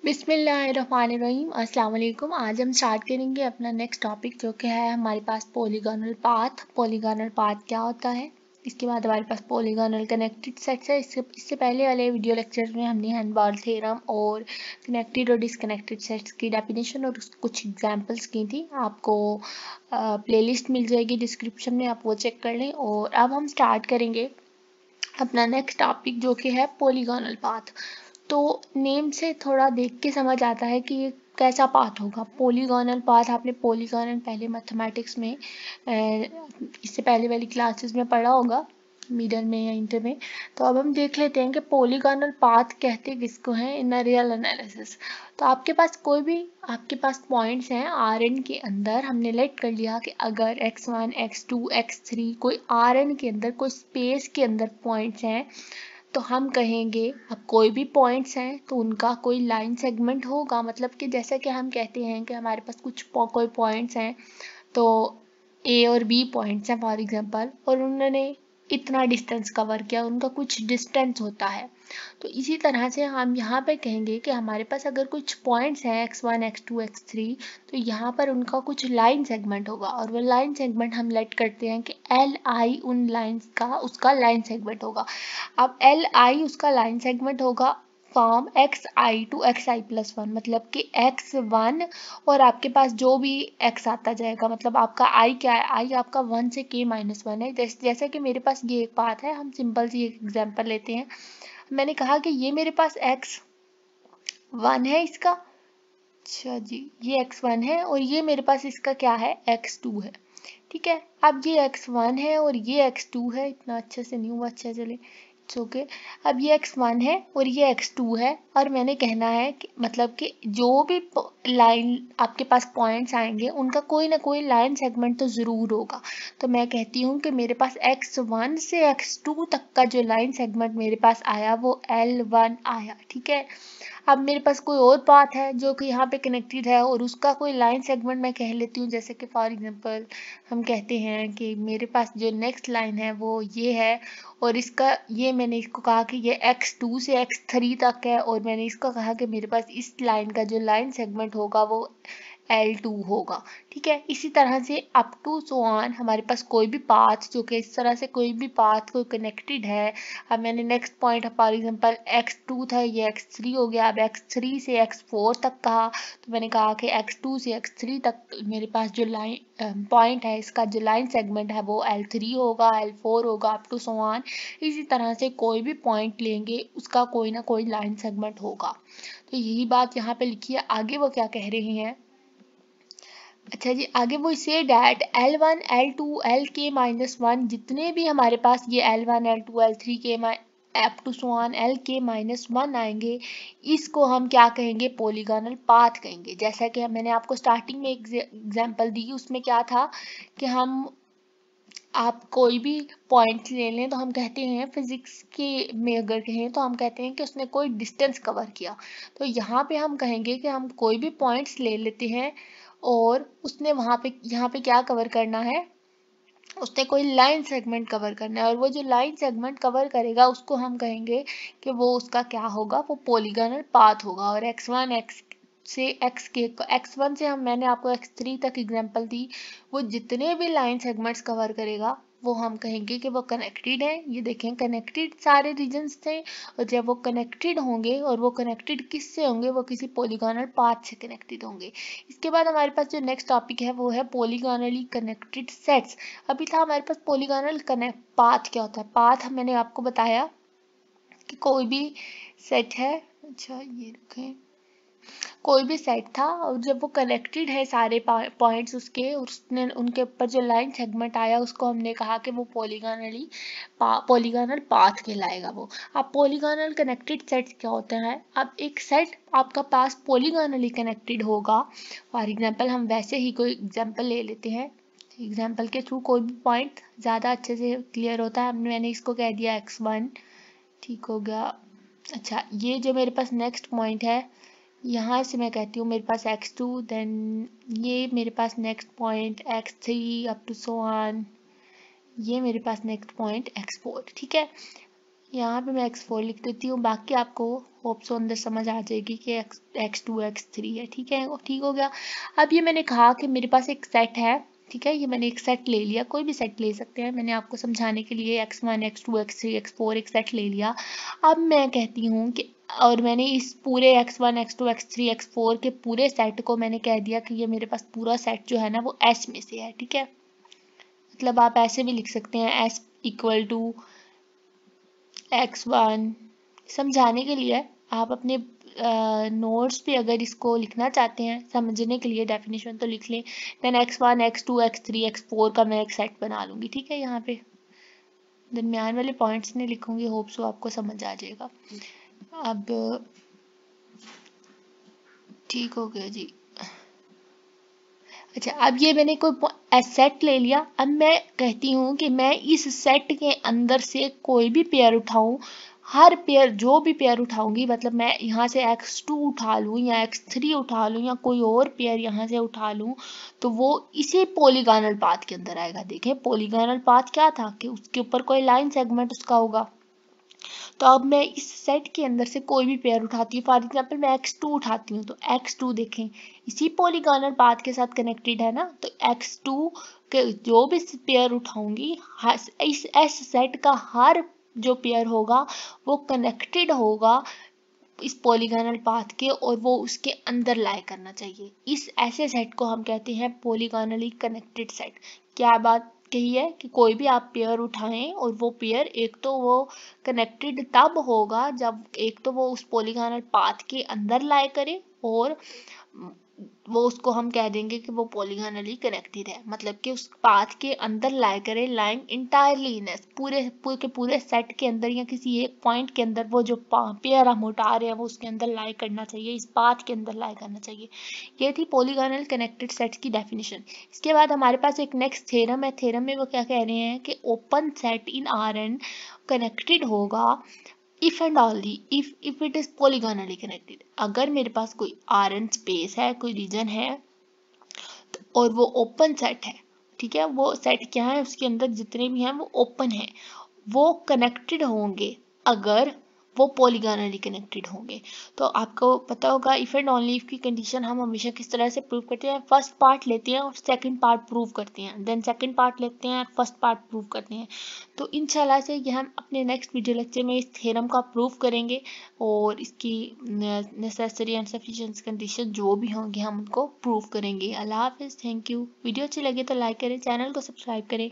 बिस्मिल्लाहिर्रहमानिर्रहीम। अस्सलाम वालेकुम। आज हम स्टार्ट करेंगे अपना नेक्स्ट टॉपिक जो कि है हमारे पास पॉलीगॉनल पाथ। पॉलीगॉनल पाथ क्या होता है, इसके बाद हमारे पास पॉलीगॉनल कनेक्टेड सेट्स है। इससे पहले वाले वीडियो लेक्चर में हमने हैंडबॉल थ्योरम और कनेक्टेड और डिसकनेक्टेड सेट्स की डेफिनेशन और कुछ एग्जांपल्स की थी। आपको प्लेलिस्ट मिल जाएगी डिस्क्रिप्शन में, आप वो चेक कर लें। और अब हम स्टार्ट करेंगे अपना नेक्स्ट टॉपिक जो कि है पॉलीगॉनल पाथ। तो नेम से थोड़ा देख के समझ आता है कि ये कैसा पाथ होगा। पॉलीगॉनल पाथ आपने पॉलीगॉनल पहले मैथमेटिक्स में इससे पहले वाली क्लासेस में पढ़ा होगा, मिडल में या इंटर में। तो अब हम देख लेते हैं कि पॉलीगॉनल पाथ कहते किसको हैं इन रियल एनालिसिस। तो आपके पास कोई भी आपके पास पॉइंट्स हैं Rn के अंदर, हमने लेट कर लिया कि अगर x1 x2 x3 कोई Rn के अंदर कोई स्पेस के अंदर पॉइंट्स हैं तो हम कहेंगे अब कोई भी पॉइंट्स हैं तो उनका कोई लाइन सेगमेंट होगा। मतलब कि जैसे कि हम कहते हैं कि हमारे पास कोई पॉइंट्स हैं तो ए और बी पॉइंट्स हैं फॉर एग्जांपल, और उन्होंने इतना डिस्टेंस कवर किया, उनका कुछ डिस्टेंस होता है। तो इसी तरह से हम यहाँ पे कहेंगे कि हमारे पास अगर कुछ पॉइंट्स हैं x1 x2 x3 तो यहाँ पर उनका कुछ लाइन सेगमेंट होगा, और वो लाइन सेगमेंट हम लेट करते हैं कि एल आई उन लाइंस का उसका लाइन सेगमेंट होगा। अब एल आई उसका लाइन सेगमेंट होगा from x I to x I plus one, मतलब कि एक्स वन और आपके पास जो भी एक्स आता जाएगा, मतलब आपका आई क्या है, आई आपका वन से के माइनस वन है। जैसे कि मेरे पास ये एक बात है, हम सिंपल सी एक एग्जांपल लेते हैं। मैंने कहा कि ये मेरे पास एक्स वन है इसका, अच्छा जी ये एक्स वन है, और ये मेरे पास इसका क्या है एक्स टू है। ठीक है, अब ये x1 है और ये x2 है, इतना अच्छे से नहीं हुआ, अच्छा चले इट्स ओके। अब ये x1 है और ये x2 है, और मैंने कहना है कि मतलब कि जो भी लाइन आपके पास पॉइंट्स आएंगे उनका कोई ना कोई लाइन सेगमेंट तो ज़रूर होगा। तो मैं कहती हूँ कि मेरे पास x1 से x2 तक का जो लाइन सेगमेंट मेरे पास आया वो L1 आया। ठीक है, अब मेरे पास कोई और पाथ है जो कि यहाँ पे कनेक्टेड है और उसका कोई लाइन सेगमेंट मैं कह लेती हूँ, जैसे कि फॉर एग्जांपल हम कहते हैं कि मेरे पास जो नेक्स्ट लाइन है वो ये है, और इसका ये मैंने इसको कहा कि ये x2 से x3 तक है, और मैंने इसको कहा कि मेरे पास इस लाइन का जो लाइन सेगमेंट होगा वो L2 होगा। ठीक है, इसी तरह से अप टू सो ऑन हमारे पास कोई भी पाथ जो कि इस तरह से कोई भी पाथ कोई कनेक्टेड है। अब मैंने next point for example x2 था, ये x3 हो गया। अब x3 से x4 तक कहा तो मैंने कहा कि x2 से x3 तक मेरे पास जो लाइन पॉइंट है इसका जो लाइन सेगमेंट है वो L3 होगा, L4 होगा, अप टू सो ऑन। इसी तरह से कोई भी पॉइंट लेंगे उसका कोई ना कोई लाइन सेगमेंट होगा। तो यही बात यहाँ पे लिखी है। आगे वो क्या कह रहे हैं, अच्छा जी आगे वो say that L1 L2 LK minus one, जितने भी हमारे पास ये L1 L2 L3 के up to so on LK minus one आएंगे, इसको हम क्या कहेंगे पॉलीगॉनल पाथ कहेंगे। जैसा कि मैंने आपको स्टार्टिंग में एग्जांपल दी, उसमें क्या था कि हम आप कोई भी पॉइंट ले लें तो हम कहते हैं फिजिक्स के में अगर कहें तो हम कहते हैं कि उसने कोई डिस्टेंस कवर किया। तो यहाँ पे हम कहेंगे कि हम कोई भी पॉइंट्स ले लेते हैं और उसने वहाँ पे यहाँ पे क्या कवर करना है, उसने कोई लाइन सेगमेंट कवर करना है, और वो जो लाइन सेगमेंट कवर करेगा उसको हम कहेंगे कि वो उसका क्या होगा, वो पॉलीगॉनल पाथ होगा। और x1 x से x1 से हम मैंने आपको x3 तक एग्जांपल दी, वो जितने भी लाइन सेगमेंट्स कवर करेगा वो हम कहेंगे कि वो कनेक्टेड है। ये देखें कनेक्टेड सारे रीजन्स थे, और जब वो कनेक्टेड होंगे और वो कनेक्टेड किससे होंगे, वो किसी पॉलीगॉनल पाथ से कनेक्टेड होंगे। इसके बाद हमारे पास जो नेक्स्ट टॉपिक है वो है पॉलीगॉनली कनेक्टेड सेट्स। अभी था हमारे पास पॉलीगॉनल कनेक्ट पाथ क्या होता है। पाथ मैंने आपको बताया कि कोई भी सेट है, अच्छा ये रखें, कोई भी सेट था और जब वो कनेक्टेड है सारे पॉइंट्स उसके, उसने उनके ऊपर जो लाइन सेगमेंट आया उसको हमने कहा कि वो पॉलीगॉनल पाथ कहलाएगा वो। अब पॉलीगॉनल कनेक्टेड सेट्स क्या होते हैं, अब एक सेट आपका पास पॉलीगॉनली कनेक्टेड होगा। फॉर एग्जांपल हम वैसे ही कोई एग्जांपल ले लेते हैं, एग्जाम्पल के थ्रू कोई भी पॉइंट ज़्यादा अच्छे से क्लियर होता है। मैंने इसको कह दिया x1, ठीक हो गया। अच्छा ये जो मेरे पास नेक्स्ट पॉइंट है, यहाँ से मैं कहती हूँ मेरे पास x2, देन ये मेरे पास next point x3 up to so on, ये मेरे पास नेक्स्ट पॉइंट x4। ठीक है, यहाँ पे मैं x4 लिख देती हूँ, बाकी आपको होप सो अंदर समझ आ जाएगी कि x2 x3 है। ठीक है, ठीक हो गया। अब ये मैंने कहा कि मेरे पास एक सेट है, ठीक है, ये मैंने एक सेट ले लिया, कोई भी सेट ले सकते हैं, मैंने आपको समझाने के लिए x1 x2 x3 x4 एक सेट ले लिया। अब मैं कहती हूँ कि और मैंने इस पूरे x1 x2 x3 x4 के पूरे सेट को मैंने कह दिया कि ये मेरे पास पूरा सेट जो है ना वो S में से है। ठीक है, मतलब आप ऐसे भी लिख सकते हैं S इक्वल टू x1, समझाने के लिए आप अपने नोट्स पे अगर इसको लिखना चाहते हैं समझने के लिए डेफिनेशन तो लिख लें, then x1 x2 x3 x4 का मैं एक सेट बना लूँगी। ठीक है, यहाँ पे दरमियान वाले पॉइंट्स नहीं लिखूंगी, होप सो आपको समझ आ जाएगा। अब ठीक हो गया जी। अच्छा, अब ये मैंने कोई सेट ले लिया, अब मैं कहती हूँ कि मैं इस सेट के अंदर से कोई भी पेयर उठाऊं, हर पेयर जो भी पेयर उठाऊंगी, मतलब मैं यहाँ से x2 उठा लूँ या x3 उठा लूँ या कोई और पेयर यहाँ से उठा लूँ, तो वो इसी पॉलीगॉनल पाथ के अंदर आएगा। देखें पॉलीगॉनल पाथ क्या था कि उसके ऊपर कोई लाइन सेगमेंट उसका होगा। तो अब मैं इस सेट के अंदर से कोई भी पेयर उठाती हूँ, फॉर एग्जाम्पल मैं x2 उठाती हूँ, तो x2 देखें इसी पॉलीगॉनल पाथ के साथ कनेक्टेड है ना, तो x2 के जो भी पेयर उठाऊंगी इस एस सेट का हर जो पेयर होगा वो कनेक्टेड होगा इस पॉलीगॉनल पाथ के, और वो उसके अंदर लाई करना चाहिए। इस ऐसे सेट को हम कहते हैं पॉलीगॉनली कनेक्टेड सेट। क्या बात कही है कि कोई भी आप पेयर उठाएं और वो पेयर एक तो वो कनेक्टेड तब होगा जब एक तो वो उस पॉलीगॉनल पाथ के अंदर लाई करे, और वो उसको हम कह देंगे कि वो पॉलीगॉनली कनेक्टेड है, मतलब कि उस पाथ के अंदर लाई करे, लाइंग इंटायरली इन पूरे सेट के अंदर या किसी एक पॉइंट के अंदर वो जो पेयर हम उठा रहे हैं वो उसके अंदर लाई करना चाहिए, इस पाथ के अंदर लाई करना चाहिए। ये थी पॉलीगॉनल कनेक्टेड सेट की डेफिनेशन। इसके बाद हमारे पास एक नेक्स्ट थ्योरम है। थ्योरम में वो क्या कह रहे हैं कि ओपन सेट इन Rn कनेक्टेड होगा if and only if it is polygonally connected। अगर मेरे पास कोई Rn स्पेस है, कोई रीजन है, और वो ओपन सेट है, ठीक है, वो सेट क्या है, उसके अंदर जितने भी हैं वो ओपन है, वो कनेक्टेड होंगे अगर वो पॉलीगॉनली कनेक्टेड होंगे। तो आपको पता होगा इफ एंड ओनली इफ की कंडीशन हम हमेशा किस तरह से प्रूव करते हैं, फर्स्ट पार्ट लेते हैं और सेकंड पार्ट प्रूव करते हैं, देन सेकंड पार्ट लेते हैं और फर्स्ट पार्ट प्रूव करते हैं। तो इंशाल्लाह से ये हम अपने नेक्स्ट वीडियो लेक्चर में इस थ्योरम का प्रूव करेंगे, और इसकी नेसेसरी एंड सफिशिएंट कंडीशन जो भी होंगी हम उनको प्रूव करेंगे। अल्लाह हाफिज़, थैंक यू। वीडियो अच्छी लगे तो लाइक करें, चैनल को सब्सक्राइब करें।